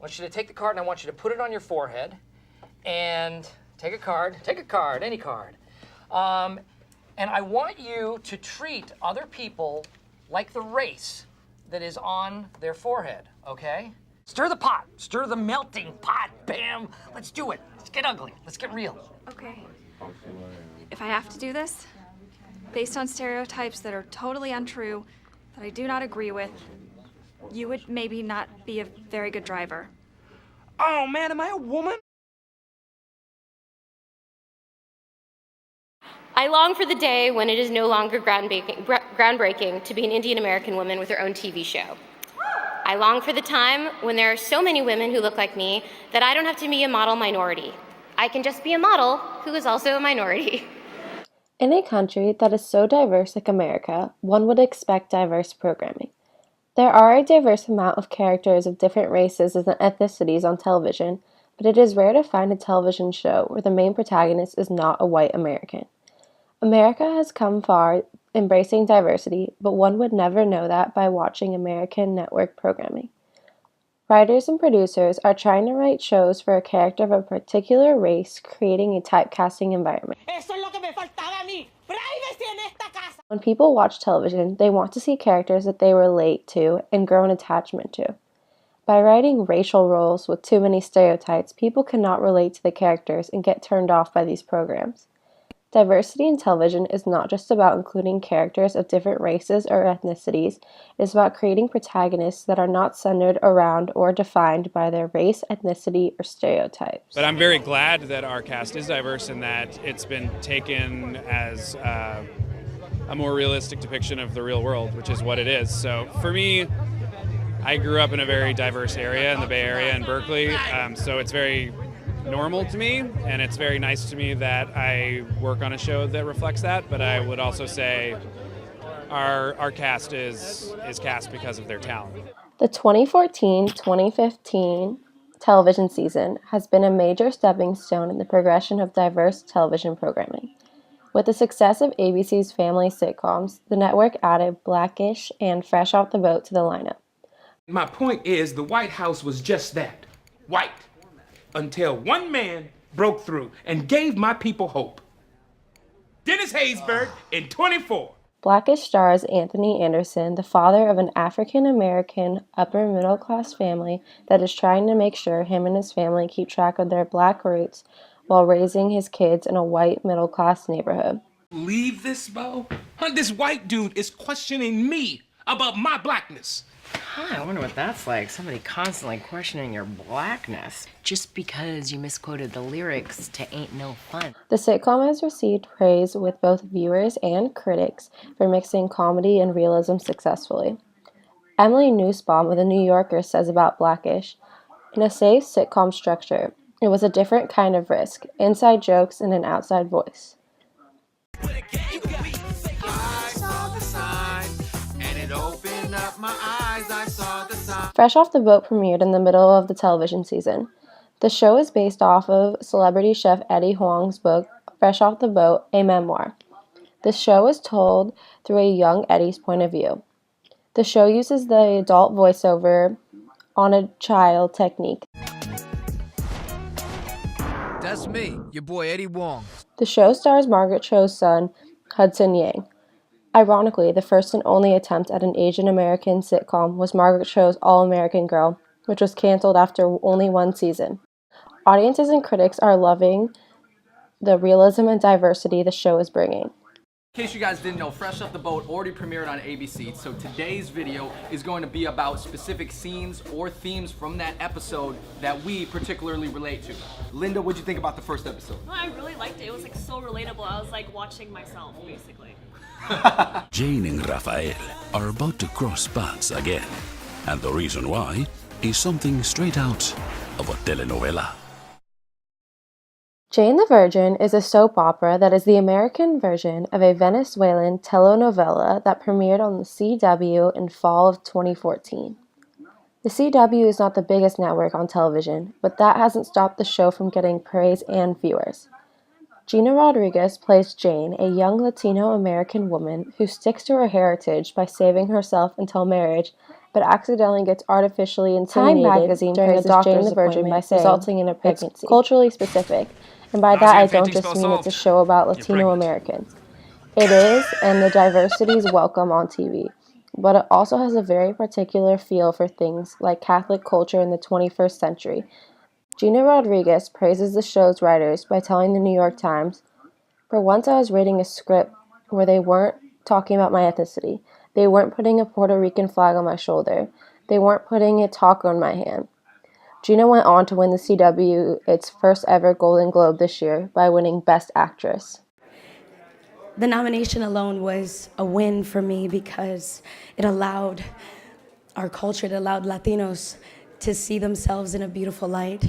I want you to take the card and I want you to put it on your forehead and take a card, any card. And I want you to treat other people like the race that is on their forehead, okay? Stir the pot, stir the melting pot, bam. Let's do it, let's get ugly, let's get real. Okay, if I have to do this, based on stereotypes that are totally untrue, that I do not agree with, you would maybe not be a very good driver. Oh man, am I a woman? I long for the day when it is no longer groundbreaking to be an Indian American woman with her own TV show. I long for the time when there are so many women who look like me that I don't have to be a model minority. I can just be a model who is also a minority. In a country that is so diverse like America, one would expect diverse programming. There are a diverse amount of characters of different races and ethnicities on television, but it is rare to find a television show where the main protagonist is not a white American. America has come far embracing diversity, but one would never know that by watching American network programming. Writers and producers are trying to write shows for a character of a particular race, creating a typecasting environment. When people watch television, they want to see characters that they relate to and grow an attachment to. By writing racial roles with too many stereotypes, people cannot relate to the characters and get turned off by these programs. Diversity in television is not just about including characters of different races or ethnicities, it is about creating protagonists that are not centered around or defined by their race, ethnicity, or stereotypes. But I'm very glad that our cast is diverse and that it's been taken as a more realistic depiction of the real world, which is what it is. So for me, I grew up in a very diverse area in the Bay Area in Berkeley, so it's very normal to me, and it's very nice to me that I work on a show that reflects that, but I would also say our cast is cast because of their talent. The 2014-2015 television season has been a major stepping stone in the progression of diverse television programming. With the success of ABC's family sitcoms, the network added Blackish and Fresh Off the Boat to the lineup. My point is, the White House was just that, white. Until one man broke through and gave my people hope. Dennis Haysbert in 24. Blackish stars Anthony Anderson, the father of an African-American upper-middle-class family that is trying to make sure him and his family keep track of their black roots while raising his kids in a white middle-class neighborhood. Leave this, Bo? This white dude is questioning me about my blackness. Huh, I wonder what that's like. Somebody constantly questioning your blackness just because you misquoted the lyrics to Ain't No Fun. The sitcom has received praise with both viewers and critics for mixing comedy and realism successfully. Emily Nussbaum of The New Yorker says about Blackish, in a safe sitcom structure, it was a different kind of risk, inside jokes and an outside voice. Fresh Off the Boat premiered in the middle of the television season. The show is based off of celebrity chef Eddie Huang's book, Fresh Off the Boat, a memoir. The show is told through a young Eddie's point of view. The show uses the adult voiceover on a child technique. That's me, your boy Eddie Huang. The show stars Margaret Cho's son, Hudson Yang. Ironically, the first and only attempt at an Asian American sitcom was Margaret Cho's All-American Girl, which was canceled after only one season. Audiences and critics are loving the realism and diversity the show is bringing. In case you guys didn't know, Fresh Off the Boat already premiered on ABC, so today's video is going to be about specific scenes or themes from that episode that we particularly relate to. Linda, what'd you think about the first episode? No, I really liked it. It was like so relatable. I was like watching myself, basically. Jane and Rafael are about to cross paths again, and the reason why is something straight out of a telenovela. Jane the Virgin is a soap opera that is the American version of a Venezuelan telenovela that premiered on the CW in fall of 2014. The CW is not the biggest network on television, but that hasn't stopped the show from getting praise and viewers. Gina Rodriguez plays Jane, a young Latino-American woman who sticks to her heritage by saving herself until marriage but accidentally gets artificially inseminated. Time magazine during a doctor's appointment, by saying, resulting in a pregnancy. It's culturally specific, and by that I don't just mean it's a show about Latino Americans. It is, and the diversity is welcome on TV, but it also has a very particular feel for things like Catholic culture in the 21st century. Gina Rodriguez praises the show's writers by telling the New York Times, "For once I was reading a script where they weren't talking about my ethnicity. They weren't putting a Puerto Rican flag on my shoulder. They weren't putting a taco in my hand." Gina went on to win the CW its first ever Golden Globe this year by winning Best Actress. The nomination alone was a win for me because it allowed our culture, it allowed Latinos to see themselves in a beautiful light.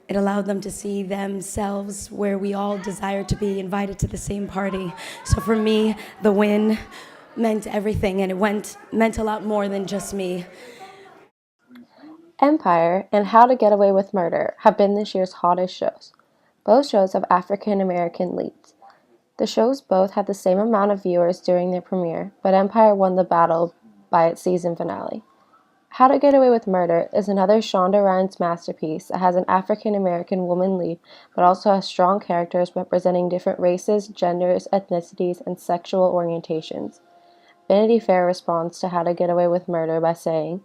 It allowed them to see themselves where we all desire to be, invited to the same party. So for me, the win meant everything, and it meant a lot more than just me. Empire and How to Get Away with Murder have been this year's hottest shows. Both shows have African American leads. The shows both had the same amount of viewers during their premiere, but Empire won the battle by its season finale. How to Get Away with Murder is another Shonda Rhimes masterpiece that has an African American woman lead, but also has strong characters representing different races, genders, ethnicities, and sexual orientations. Vanity Fair responds to How to Get Away with Murder by saying,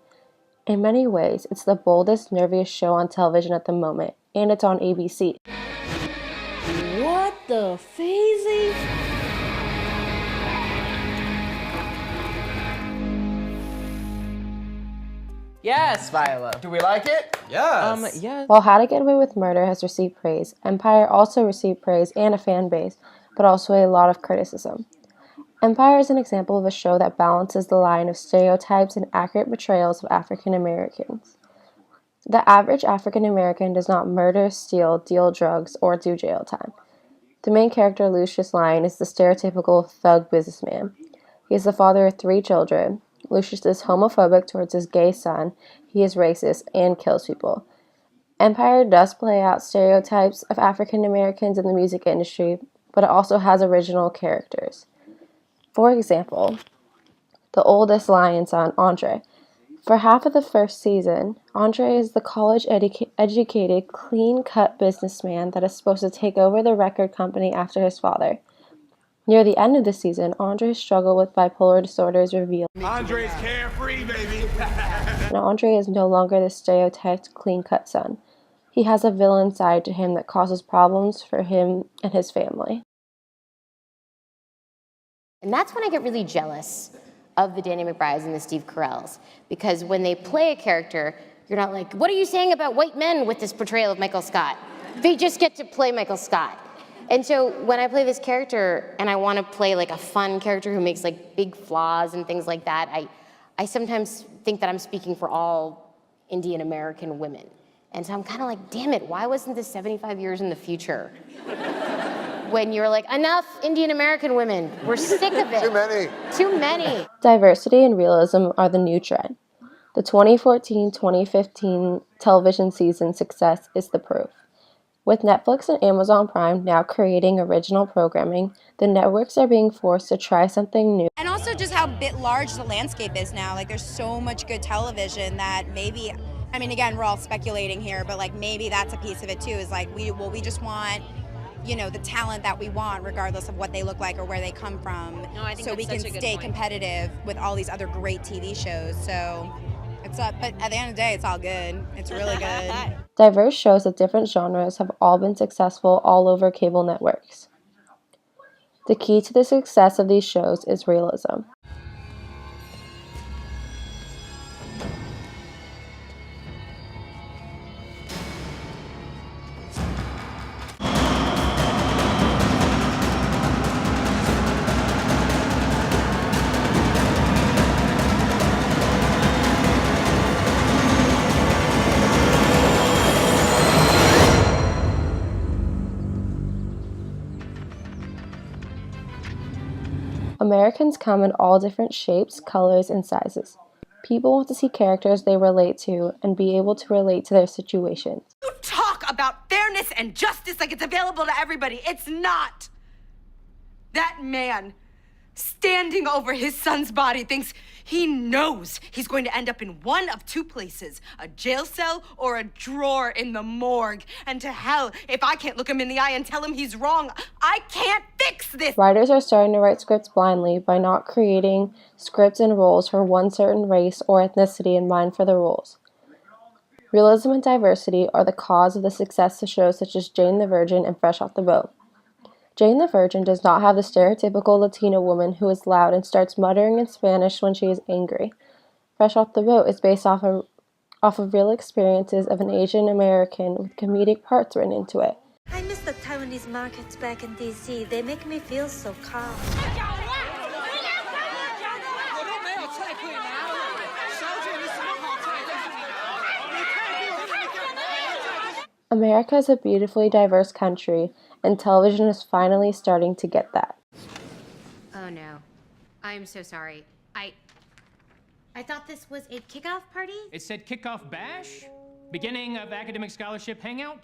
"In many ways, it's the boldest, nerviest show on television at the moment, and it's on ABC." What the phasing? Yes, Viola. Do we like it? Yes. Yes. While How to Get Away with Murder has received praise, Empire also received praise and a fan base, but also a lot of criticism. Empire is an example of a show that balances the line of stereotypes and accurate portrayals of African Americans. The average African American does not murder, steal, deal drugs, or do jail time. The main character, Lucius Lyon, is the stereotypical thug businessman. He is the father of 3 children. Lucius is homophobic towards his gay son, he is racist, and kills people. Empire does play out stereotypes of African Americans in the music industry, but it also has original characters. For example, the oldest Lion son, Andre. For half of the first season, Andre is the college-educated, clean-cut businessman that is supposed to take over the record company after his father. Near the end of the season, Andre's struggle with bipolar disorder is revealed. Andre's carefree, baby. And Andre is no longer the stereotyped, clean-cut son. He has a villain side to him that causes problems for him and his family. And that's when I get really jealous of the Danny McBrides and the Steve Carells, because when they play a character, you're not like, what are you saying about white men with this portrayal of Michael Scott? They just get to play Michael Scott. And so when I play this character and I want to play like a fun character who makes like big flaws and things like that, I sometimes think that I'm speaking for all Indian American women. And so I'm kind of like, damn it, why wasn't this 75 years in the future? When you're like, enough Indian American women, we're sick of it. Too many. Too many. Diversity and realism are the new trend. The 2014-2015 television season success is the proof. With Netflix and Amazon Prime now creating original programming, the networks are being forced to try something new. And also just how large the landscape is now. Like, there's so much good television that maybe, I mean, again, we're all speculating here, but like maybe that's a piece of it too, is like we just want, you know, the talent that we want regardless of what they look like or where they come from. No, I think so we can stay competitive with all these other great TV shows. So it's up, but at the end of the day, it's all good. It's really good. Diverse shows of different genres have all been successful all over cable networks. The key to the success of these shows is realism. Americans come in all different shapes, colors, and sizes. People want to see characters they relate to and be able to relate to their situations. You talk about fairness and justice like it's available to everybody. It's not. That man standing over his son's body, thinks he knows he's going to end up in one of two places, a jail cell or a drawer in the morgue. And to hell, if I can't look him in the eye and tell him he's wrong, I can't fix this. Writers are starting to write scripts blindly by not creating scripts and roles for one certain race or ethnicity in mind for the roles. Realism and diversity are the cause of the success of shows such as Jane the Virgin and Fresh Off the Boat. Jane the Virgin does not have the stereotypical Latina woman who is loud and starts muttering in Spanish when she is angry. Fresh Off the Boat is based off of real experiences of an Asian American with comedic parts written into it. I miss the Taiwanese markets back in DC. They make me feel so calm. America is a beautifully diverse country, and television is finally starting to get that. Oh no. I'm so sorry. I thought this was a kickoff party? It said kickoff bash? Beginning of academic scholarship hangout?